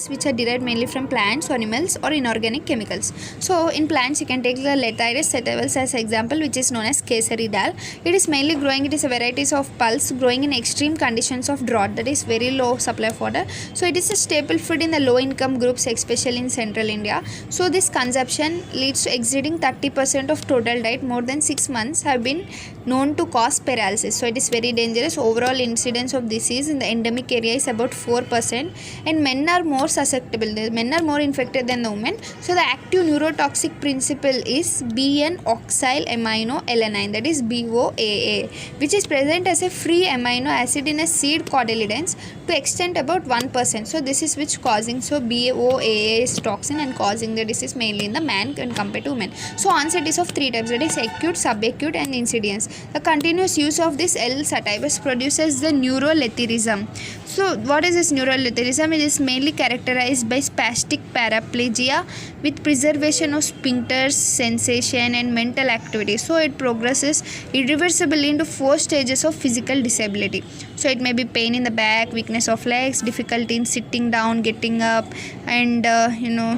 which are derived mainly from plants, animals or inorganic chemicals. So in plants you can take the Lathyrus sativus as example, which is known as Kesari dal. It is mainly growing, it is a varieties of pulse growing in extreme conditions of drought, that is very low supply of water. So it is a staple food in the low income groups, especially in central India. So this consumption leads to exceeding 30% of total diet more than 6 months have been known to cause paralysis. So it is very dangerous. Overall incidence of disease in the endemic area is about 4%, and men are more susceptible. The men are more infected than the women. So the active neurotoxic principle is BN-oxyl amino alanine, that is BOAA, which is present as a free amino acid in a seed cotyledons to extent about 1%. So this is which causing, so BOAA is toxin and causing the disease mainly in the man when compared to women. So onset is of 3 types, that is acute, subacute and incidence. The continuous use of this L. sativus produces the neurolethyrism. So what is this neurolethyrism? It is mainly characterized by spastic paraplegia with preservation of sphincters, sensation and mental activity. So it progresses irreversibly into 4 stages of physical disability. So it may be pain in the back, weakness of legs, difficulty in sitting down, getting up, and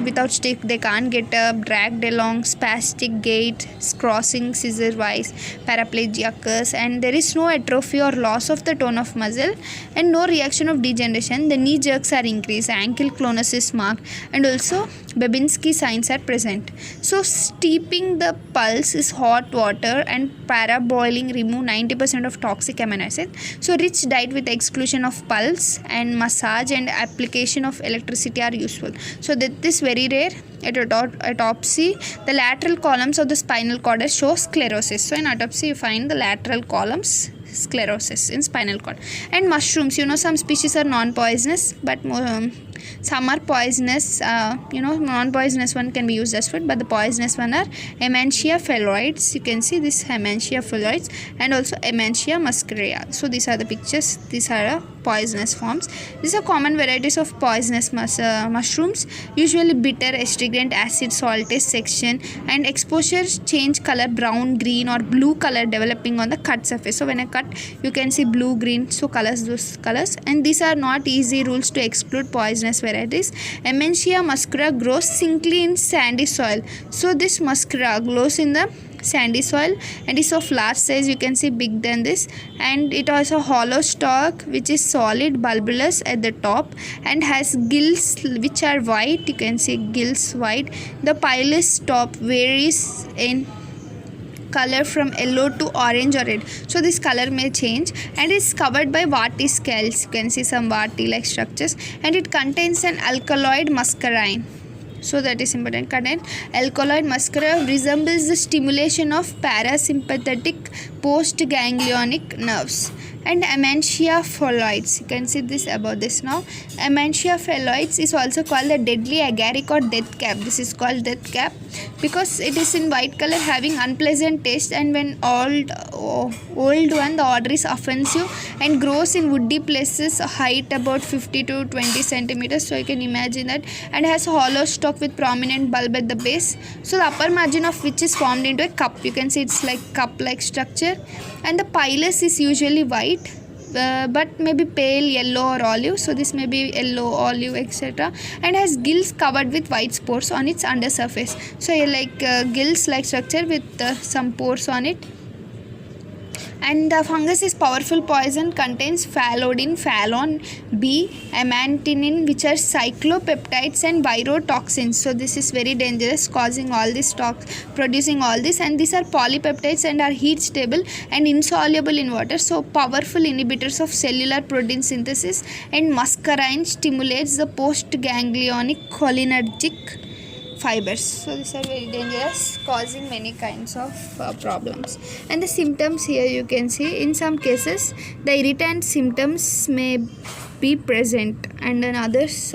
without stick they can't get up, dragged along, spastic gait, crossing scissor wise, paraplegia occurs, and there is no atrophy or loss of the tone of muscle and no reaction of degeneration. The knee jerks are increased, ankle clonus is marked, and also Babinski signs are present. So steeping the pulse is hot water and paraboiling remove 90% of toxic amino acid. So rich diet with exclusion of pulse and massage and application of electricity are useful. So that is very rare. At autopsy, the lateral columns of the spinal cord show sclerosis. So in autopsy you find the lateral columns sclerosis in spinal cord. And mushrooms, some species are non-poisonous, but some are poisonous. Non-poisonous one can be used as food, but the poisonous one are Amentia phalloides. You can see this Amentia phalloides and also Amentia muscaria. So these are the pictures. These are poisonous forms. These are common varieties of poisonous mushrooms, usually bitter, astringent, acid, saltous section, and exposure change color brown, green or blue color developing on the cut surface. So when I cut, you can see blue, green, so those colors, and these are not easy rules to exclude poisonous varieties. Amentia muscaria grows singly in sandy soil. So this muscaria grows in the sandy soil and is of large size. You can see big than this, and it has a hollow stalk which is solid bulbous at the top and has gills which are white. You can see gills white. The pilus top varies in color from yellow to orange or red. So this color may change and is covered by warty scales. You can see some warty like structures, and it contains an alkaloid muscarine. So that is important. Content alkaloid muscarine resembles the stimulation of parasympathetic postganglionic nerves. And Amentia phalloides, you can see this about this now. Amentia phalloides is also called the deadly agaric or death cap. This is called death cap because it is in white color having unpleasant taste, and when old one, the odor is offensive and grows in woody places, height about 50 to 20 centimeters. So you can imagine that, and has a hollow stalk with prominent bulb at the base. So the upper margin of which is formed into a cup. You can see it's like cup like structure, and the pilus is usually white. But maybe pale yellow or olive. So this may be yellow, olive, etc. and has gills covered with white spores on its undersurface. So like gills like structure with some pores on it. And the fungus is powerful poison, contains phalodin, phalon, B, amantinin, which are cyclopeptides and virotoxins. So this is very dangerous, causing all this producing all this, and these are polypeptides and are heat stable and insoluble in water. So powerful inhibitors of cellular protein synthesis, and muscarine stimulates the postganglionic cholinergic fibers. So these are very dangerous, causing many kinds of problems. And the symptoms here you can see, in some cases the irritant symptoms may be present, and in others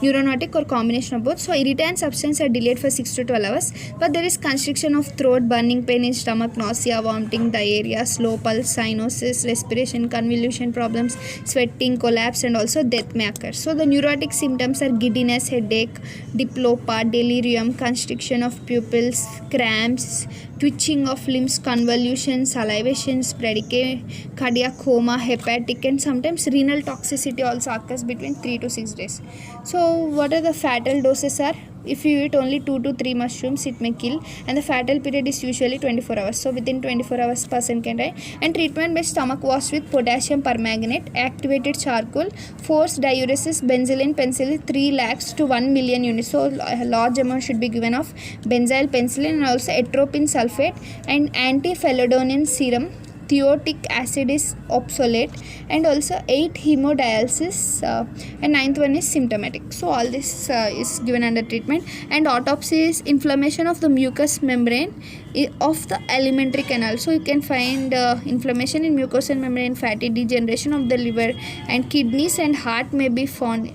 neurotic or combination of both. So irritant substance are delayed for 6 to 12 hours, but there is constriction of throat, burning pain in stomach, nausea, vomiting, diarrhea, slow pulse, cyanosis, respiration, convolution problems, sweating, collapse, and also death may occur. So the neurotic symptoms are giddiness, headache, diplopia, delirium, constriction of pupils, cramps, twitching of limbs, convolutions, salivations, bradycardia, coma, hepatic, and sometimes renal toxicity also occurs between 3 to 6 days. So what are the fatal doses are? If you eat only 2 to 3 mushrooms, it may kill, and the fatal period is usually 24 hours. So within 24 hours, person can die. And treatment by stomach wash with potassium permanganate, activated charcoal, forced diuresis, benzyl penicillin, 3 lakhs to 1 million units. So a large amount should be given of benzyl penicillin, and also atropine sulfate and anti-phellodonin serum. Theotic acid is obsolete, and also 8 hemodialysis, and 9th one is symptomatic. So all this is given under treatment. And autopsy is inflammation of the mucous membrane of the alimentary canal. So you can find inflammation in mucous membrane, fatty degeneration of the liver and kidneys and heart may be found.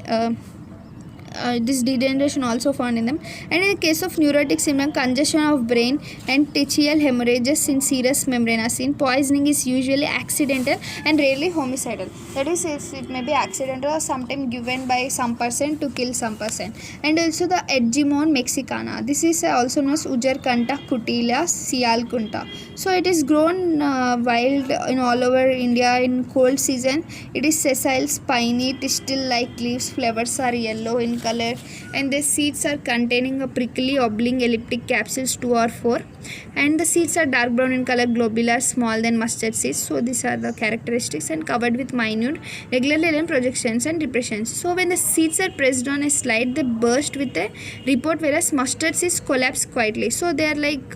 This degeneration also found in them. And in the case of neurotic symptom, congestion of brain and tracheal hemorrhages in serous membrane are seen. Poisoning is usually accidental and rarely homicidal. That is, it may be accidental or sometimes given by some person to kill some person. And also the Edgemon mexicana. This is also known as Ujarkanta cutila sialkunta. So it is grown wild in all over India in cold season. It is sessile, spiny, tistle-like leaves. Flowers are yellow in color, and the seeds are containing a prickly oblong elliptic capsules 2 or 4, and the seeds are dark brown in color, globular, small than mustard seeds. So these are the characteristics, and covered with minute regularly aligned projections and depressions. So when the seeds are pressed on a slide, they burst with a report, whereas mustard seeds collapse quietly. So they are like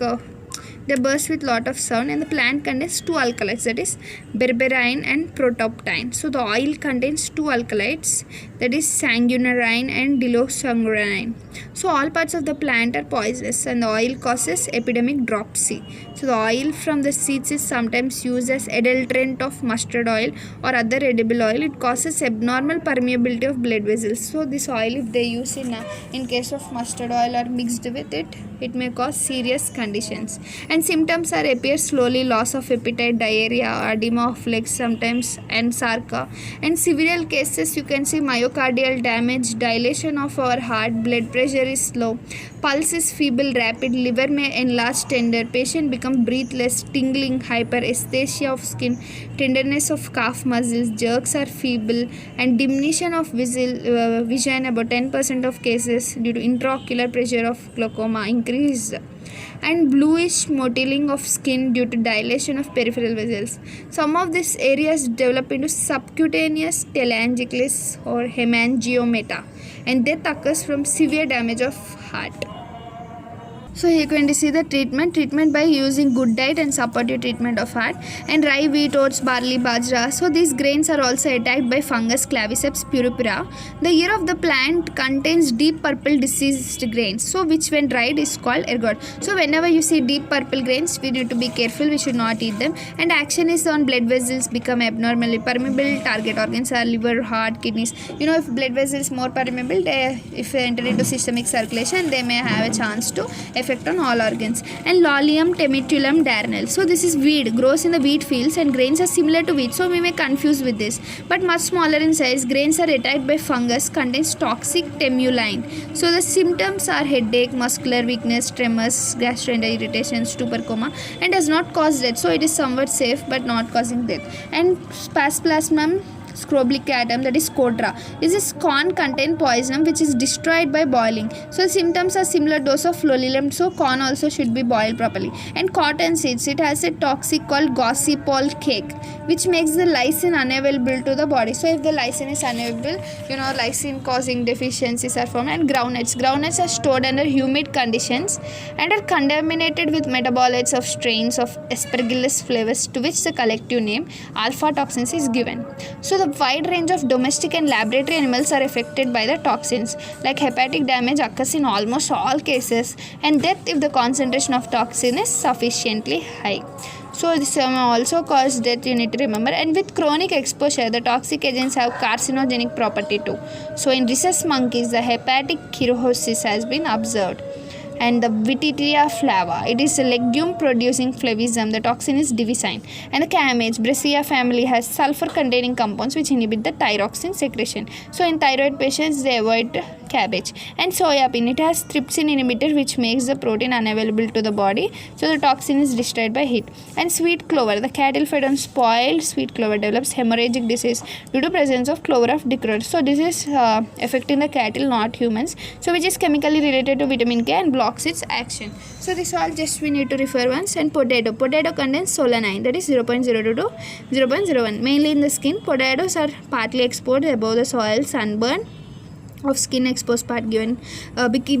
they burst with lot of sound, and the plant contains 2 alkaloids, that is berberine and protoptine. So the oil contains 2 alkaloids, that is sanguinarine and dilosangranine. So all parts of the plant are poisonous, and the oil causes epidemic dropsy. So the oil from the seeds is sometimes used as adulterant of mustard oil or other edible oil. It causes abnormal permeability of blood vessels. So this oil, if they use in case of mustard oil or mixed with it, it may cause serious conditions. And symptoms are appear slowly, loss of appetite, diarrhea, edema of legs sometimes, and sarca. And several cases you can see myocardial damage, dilation of our heart, blood pressure is low, pulse is feeble, rapid, liver may enlarge, tender, patient become breathless, tingling, hyperesthesia of skin, tenderness of calf muscles, jerks are feeble, and diminution of vision about 10% of cases due to intraocular pressure of glaucoma increase, and bluish mottling of skin due to dilation of peripheral vessels. Some of these areas develop into subcutaneous telangiectasis or hemangioma, and death occurs from severe damage of heart. So here you can see the treatment by using good diet and supportive treatment of heart, and rye, wheat, oats, barley, bajra. So these grains are also attacked by fungus Claviceps purpura. The ear of the plant contains deep purple diseased grains, so which when dried is called ergot. So whenever you see deep purple grains, we need to be careful, we should not eat them. And action is on blood vessels become abnormally permeable. Target organs are liver, heart, kidneys. You know, if blood vessels more permeable, if they enter into systemic circulation, they may have a chance to effect on all organs. And Lolium temitulum darnel. So this is weed, grows in the wheat fields, and grains are similar to wheat. So we may confuse with this, but much smaller in size. Grains are attacked by fungus, contains toxic temuline. So the symptoms are headache, muscular weakness, tremors, gastrointestinal irritation, stupor, coma, and does not cause death. So it is somewhat safe but not causing death. And Sphasplasmum scroblicatum, that is Codra. This is corn contain poison which is destroyed by boiling. So symptoms are similar dose of lolium. So corn also should be boiled properly. And cotton seeds, it has a toxic called gossypol cake, which makes the lysine unavailable to the body. So if the lysine is unavailable, lysine causing deficiencies are formed. And groundnuts are stored under humid conditions and are contaminated with metabolites of strains of Aspergillus flavus, to which the collective name alpha toxins is given. So the wide range of domestic and laboratory animals are affected by the toxins. Like hepatic damage occurs in almost all cases, and death if the concentration of toxin is sufficiently high. So this may also cause death, you need to remember. And with chronic exposure, the toxic agents have carcinogenic property too. So in rhesus monkeys, the hepatic cirrhosis has been observed. And the Vititia flava, it is a legume producing flavism. The toxin is divisine. And the cabbage, Brassica family, has sulfur containing compounds which inhibit the thyroxine secretion. So in thyroid patients they avoid cabbage. And soya bean, it has trypsin inhibitor which makes the protein unavailable to the body, so the toxin is destroyed by heat. And sweet clover, the cattle fed on spoiled sweet clover develops hemorrhagic disease due to presence of clover of dichrose. So this is affecting the cattle, not humans, so which is chemically related to vitamin K and blocks its action. So this all just we need to refer once. And potato contains solanine, that is 0.02 to 0.01, mainly in the skin. Potatoes are partly exposed above the soil, sunburn of skin exposed part given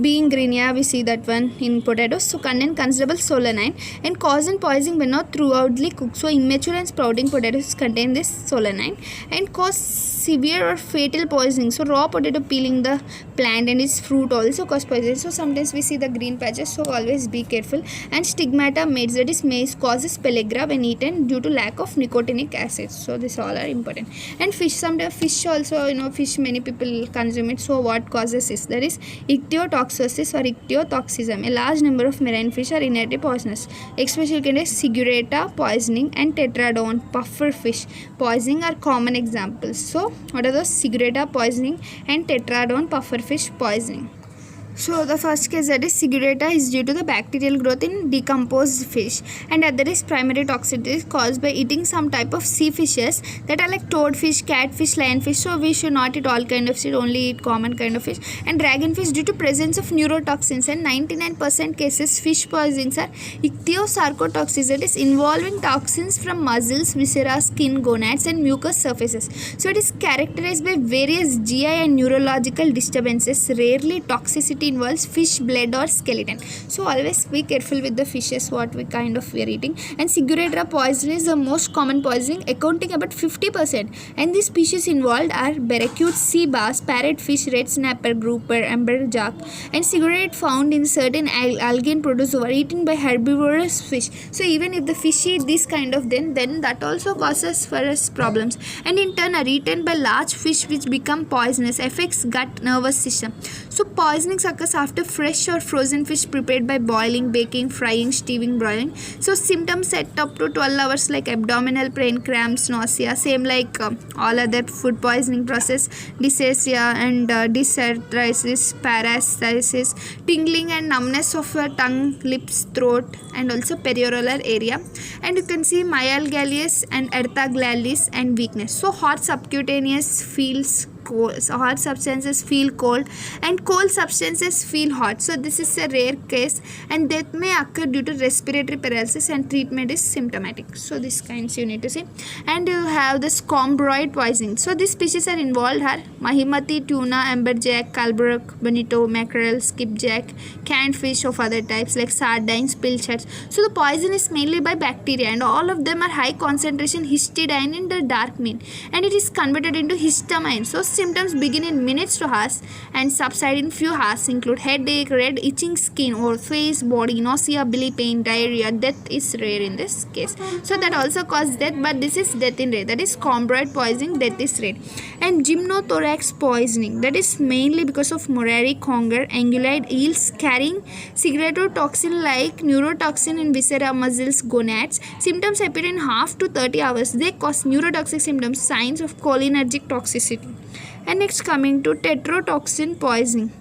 being green, yeah, we see that one in potatoes. So contain considerable solanine and cause poisoning when not throughoutly cooked. So immature and sprouting potatoes contain this solanine and cause severe or fatal poisoning. So raw potato peeling the plant and its fruit also cause poisoning. So sometimes we see the green patches, so always be careful. And stigmata maize, that is maize, causes pellagra when eaten due to lack of nicotinic acid. So this all are important. And fish, sometimes fish also, fish many people consume it. So what causes this? That is ichthyotoxosis or ichthyotoxism. A large number of marine fish are inherently poisonous, especially Sigurata poisoning and tetradon puffer fish poisoning are common examples. So what are those? Sigurata poisoning and tetradon puffer fish poisoning. So the first case, that is Sigurata, is due to the bacterial growth in decomposed fish, and other is primary toxicity caused by eating some type of sea fishes that are like toadfish, catfish, lionfish. So we should not eat all kind of fish, only eat common kind of fish. And dragonfish due to presence of neurotoxins, and 99% cases fish poisonings are ichthyosarcotoxins, that is involving toxins from muscles, viscera, skin, gonads and mucous surfaces. So it is characterized by various GI and neurological disturbances. Rarely toxicity involves fish blood or skeleton. So always be careful with the fishes what we are eating. And Sigurata poison is the most common poisoning, accounting about 50%. And the species involved are barracuda, sea bass, parrotfish, red snapper, grouper, amberjack. And Sigurata found in certain algae protozoa eaten by herbivorous fish. So even if the fish eat this kind of then that also causes for us problems. And in turn are eaten by large fish which become poisonous, affects gut, nervous system. So poisonings occurs after fresh or frozen fish prepared by boiling, baking, frying, stewing, broiling. So symptoms set up to 12 hours like abdominal pain, cramps, nausea, same like all other food poisoning process, dysphagia and dysarthritis, paresthesis, tingling and numbness of your tongue, lips, throat and also perioral area. And you can see myalgias and erythroglalias and weakness. So hot subcutaneous feels cold, so hot substances feel cold and cold substances feel hot. So this is a rare case and death may occur due to respiratory paralysis and treatment is symptomatic. So these kinds you need to see. And you have the scombroid poisoning. So these species are involved are mahimati, tuna, amberjack, calbrook, bonito, mackerel, skipjack, canned fish of other types like sardines, pilchards. So the poison is mainly by bacteria and all of them are high concentration histidine in the dark meat and it is converted into histamine. So symptoms begin in minutes to hours and subside in few hours, include headache, red itching skin or face, body, nausea, belly pain, diarrhea. Death is rare in this case. So that also causes death, but this is death in rare. That is combroid poisoning, death is rare. And gymnothorax poisoning, that is mainly because of morari, conger, angulide eels carrying cigaretotoxin like neurotoxin in viscera, muscles, gonads. Symptoms appear in half to 30 hours. They cause neurotoxic symptoms, signs of cholinergic toxicity. And next coming to tetrotoxin poisoning.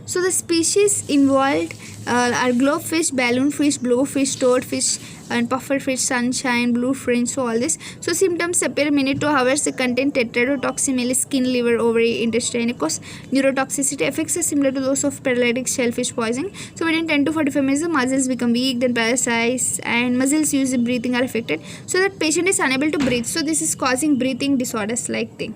So the species involved are globfish, balloonfish, blowfish, toadfish and pufferfish, sunshine, blue fringe, so all this. So symptoms appear minute to hours. They contain tetrodotoxin, mainly skin, liver, ovary, intestine. Of course, neurotoxicity effects are similar to those of paralytic shellfish poisoning. So within 10 to 45 minutes, the muscles become weak, then paralyzed, and muscles used in breathing are affected. So that patient is unable to breathe. So this is causing breathing disorders like thing.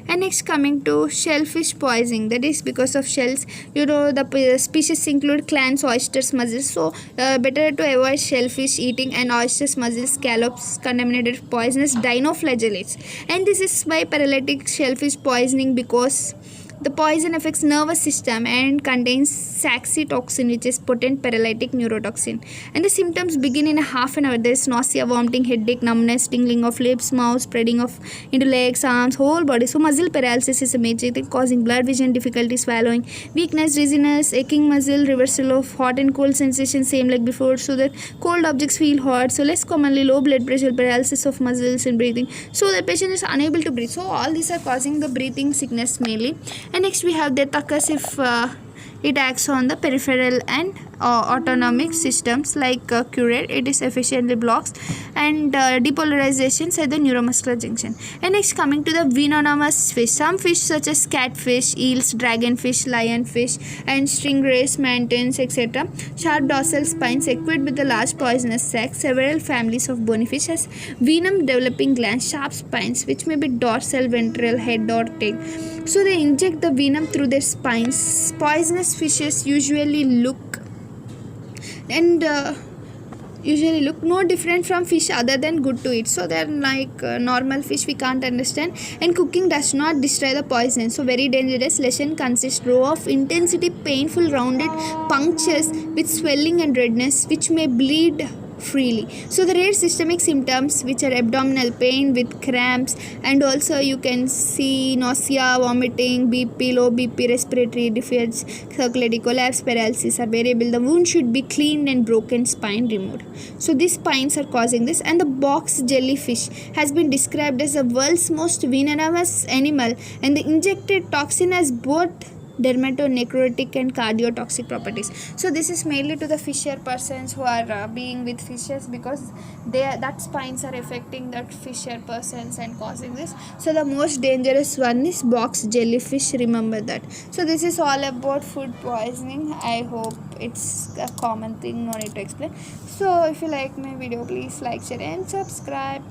And next coming to shellfish poisoning, that is because of shells. The species include clams, oysters, mussels. So better to avoid shellfish eating and oysters, mussels, scallops contaminated poisonous dinoflagellates. And this is by paralytic shellfish poisoning because The poison affects nervous system and contains saxitoxin, which is potent paralytic neurotoxin. And the symptoms begin in a half an hour. There is nausea, vomiting, headache, numbness, tingling of lips, mouth, spreading of into legs, arms, whole body. So muscle paralysis is a major thing, causing blurred vision, difficulty swallowing, weakness, dizziness, aching muscle, reversal of hot and cold sensation, same like before. So that cold objects feel hot. So less commonly low blood pressure, paralysis of muscles and breathing. So the patient is unable to breathe. So all these are causing the breathing sickness mainly. And next we have that occurs if it acts on the peripheral and autonomic systems like curate. It is efficiently blocks and depolarizations at the neuromuscular junction. And next coming to the venomous fish. Some fish such as catfish, eels, dragonfish, lionfish and stingrays, mantarins, etc. Sharp dorsal spines equipped with a large poisonous sac. Several families of bony fish has venom developing glands, sharp spines which may be dorsal, ventral, head or tail. So they inject the venom through their spines. Poisonous fishes usually look no different from fish other than good to eat. So they're like normal fish we can't understand, and cooking does not destroy the poison. So very dangerous. Lesion consists row of intensity painful rounded punctures with swelling and redness which may bleed freely. So the rare systemic symptoms which are abdominal pain with cramps, and also you can see nausea, vomiting, BP, low BP, respiratory defects, circulatory collapse, paralysis are variable. The wound should be cleaned and broken spine removed. So these spines are causing this. And the box jellyfish has been described as the world's most venomous animal, and the injected toxin has both dermatonecrotic and cardiotoxic properties. So this is mainly to the fisher persons who are being with fishes, because that spines are affecting that fisher persons and causing this. So the most dangerous one is box jellyfish, remember that. So this is all about food poisoning. I hope it's a common thing, no need to explain. So if you like my video, please like, share and subscribe.